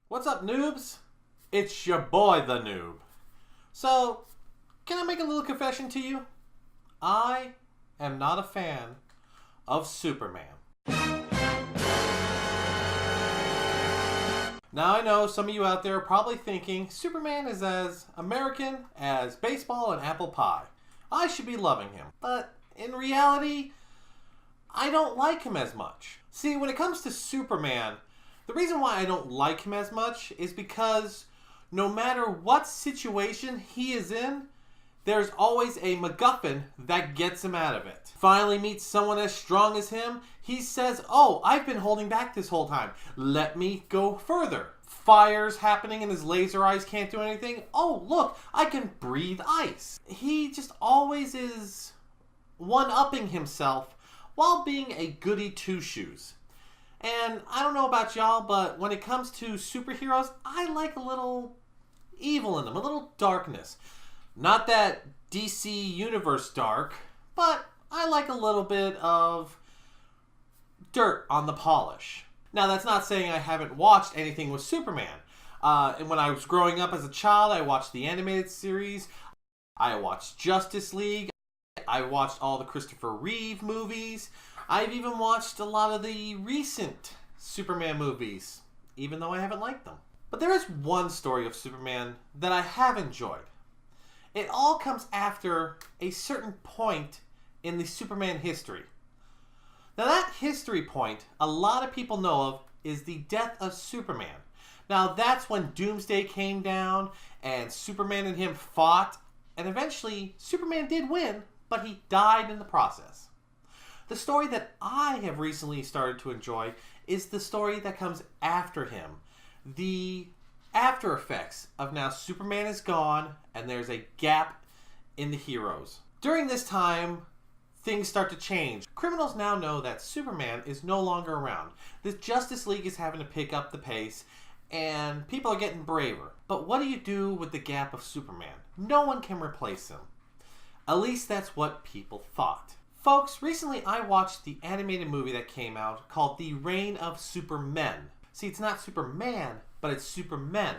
What's up, noobs? It's your boy, the noob. So, can I make a little confession to you? I am not a fan of Superman. Now I know some of you out there are probably thinking Superman is as American as baseball and apple pie. I should be loving him. But in reality, I don't like him as much. See, when it comes to Superman, the reason why I don't like him as much is because no matter what situation he is in, there's always a MacGuffin that gets him out of it. Finally meets someone as strong as him, he says, "Oh, I've been holding back this whole time. Let me go further." Fires happening and his laser eyes can't do anything. "Oh, look, I can breathe ice." He just always is one-upping himself while being a goody two-shoes. And I don't know about y'all, but when it comes to superheroes, I like a little evil in them, a little darkness. Not that DC Universe dark, but I like a little bit of dirt on the polish. Now, that's not saying I haven't watched anything with Superman. And when I was growing up as a child, I watched the animated series. I watched Justice League. I watched all the Christopher Reeve movies. I've even watched a lot of the recent Superman movies, even though I haven't liked them. But there is one story of Superman that I have enjoyed. It all comes after a certain point in the Superman history. Now, that history point a lot of people know of is the death of Superman. Now, that's when Doomsday came down and Superman and him fought, and eventually Superman did win, but he died in the process. The story that I have recently started to enjoy is the story that comes after him. The after effects of now Superman is gone and there's a gap in the heroes. During this time, things start to change. Criminals now know that Superman is no longer around. The Justice League is having to pick up the pace and people are getting braver. But what do you do with the gap of Superman? No one can replace him. At least that's what people thought. Folks, recently I watched the animated movie that came out called The Reign of Supermen. See, it's not Superman, but it's Supermen.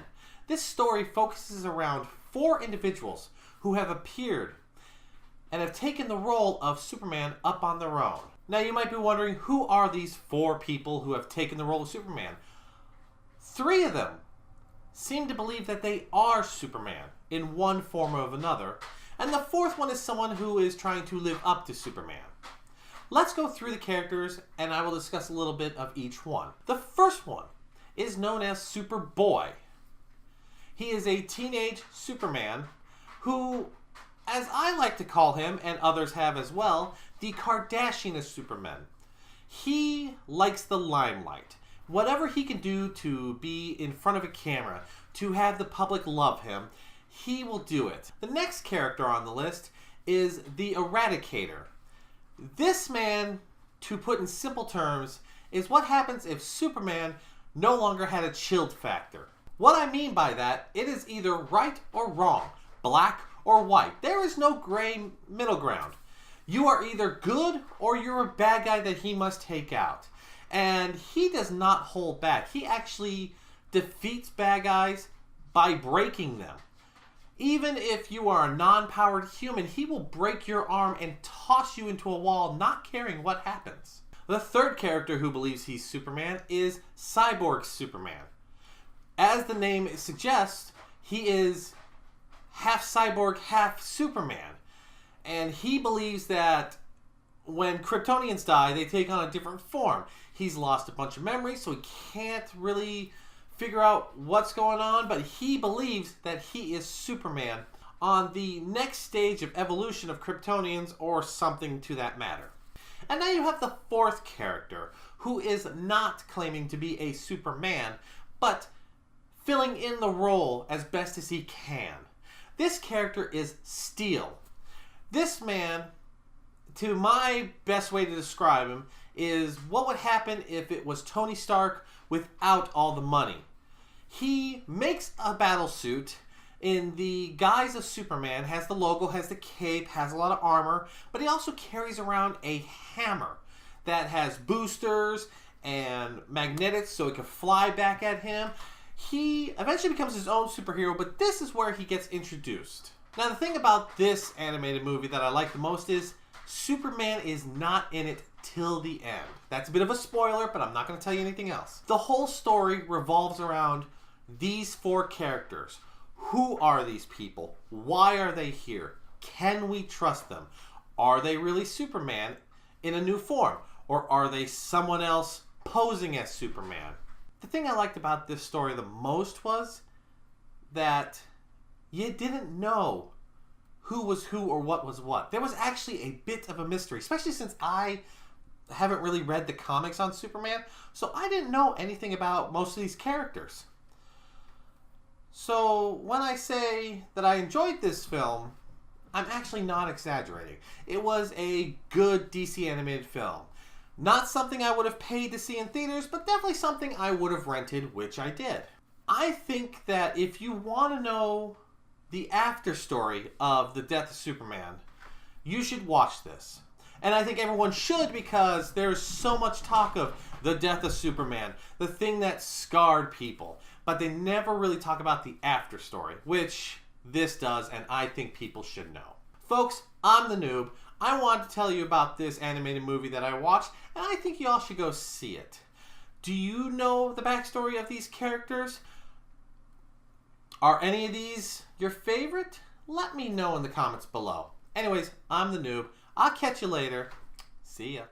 This story focuses around 4 individuals who have appeared and have taken the role of Superman up on their own. Now you might be wondering, who are these 4 people who have taken the role of Superman? 3 of them seem to believe that they are Superman in one form or another. And the 4th one is someone who is trying to live up to Superman. Let's go through the characters and I will discuss a little bit of each one. The first one is known as Superboy. He is a teenage Superman who, as I like to call him, and others have as well, the Kardashian of Supermen. He likes the limelight. Whatever he can do to be in front of a camera, to have the public love him, he will do it. The next character on the list is the Eradicator. This man, to put in simple terms, is what happens if Superman no longer had a chilled factor. What I mean by that, it is either right or wrong, black or white. There is no gray middle ground. You are either good or you're a bad guy that he must take out. And he does not hold back. He actually defeats bad guys by breaking them. Even if you are a non-powered human, he will break your arm and toss you into a wall, not caring what happens. The third character who believes he's Superman is Cyborg Superman. As the name suggests, he is half cyborg, half Superman. And he believes that when Kryptonians die, they take on a different form. He's lost a bunch of memories, so he can't really figure out what's going on, but he believes that he is Superman on the next stage of evolution of Kryptonians or something to that matter. And now you have the 4th character, who is not claiming to be a Superman, but filling in the role as best as he can. This character is Steel. This man, to my best way to describe him, is what would happen if it was Tony Stark without all the money. He makes a battle suit in the guise of Superman, has the logo, has the cape, has a lot of armor, but he also carries around a hammer that has boosters and magnetics so it can fly back at him. He eventually becomes his own superhero, but this is where he gets introduced. Now, the thing about this animated movie that I like the most is Superman is not in it till the end. That's a bit of a spoiler, but I'm not going to tell you anything else. The whole story revolves around these 4 characters. Who are these people? Why are they here? Can we trust them? Are they really Superman in a new form? Or are they someone else posing as Superman? The thing I liked about this story the most was that you didn't know who was who or what was what. There was actually a bit of a mystery, especially since I haven't really read the comics on Superman, so I didn't know anything about most of these characters. So when I say that I enjoyed this film, I'm actually not exaggerating. It was a good DC animated film. Not something I would have paid to see in theaters, but definitely something I would have rented, which I did. I think that if you want to know the after story of the death of Superman, you should watch this. And I think everyone should, because there's so much talk of the death of Superman, the thing that scarred people. But they never really talk about the after story, which this does, and I think people should know. Folks, I'm the noob. I wanted to tell you about this animated movie that I watched, and I think y'all should go see it. Do you know the backstory of these characters? Are any of these your favorite? Let me know in the comments below. Anyways, I'm the noob. I'll catch you later. See ya.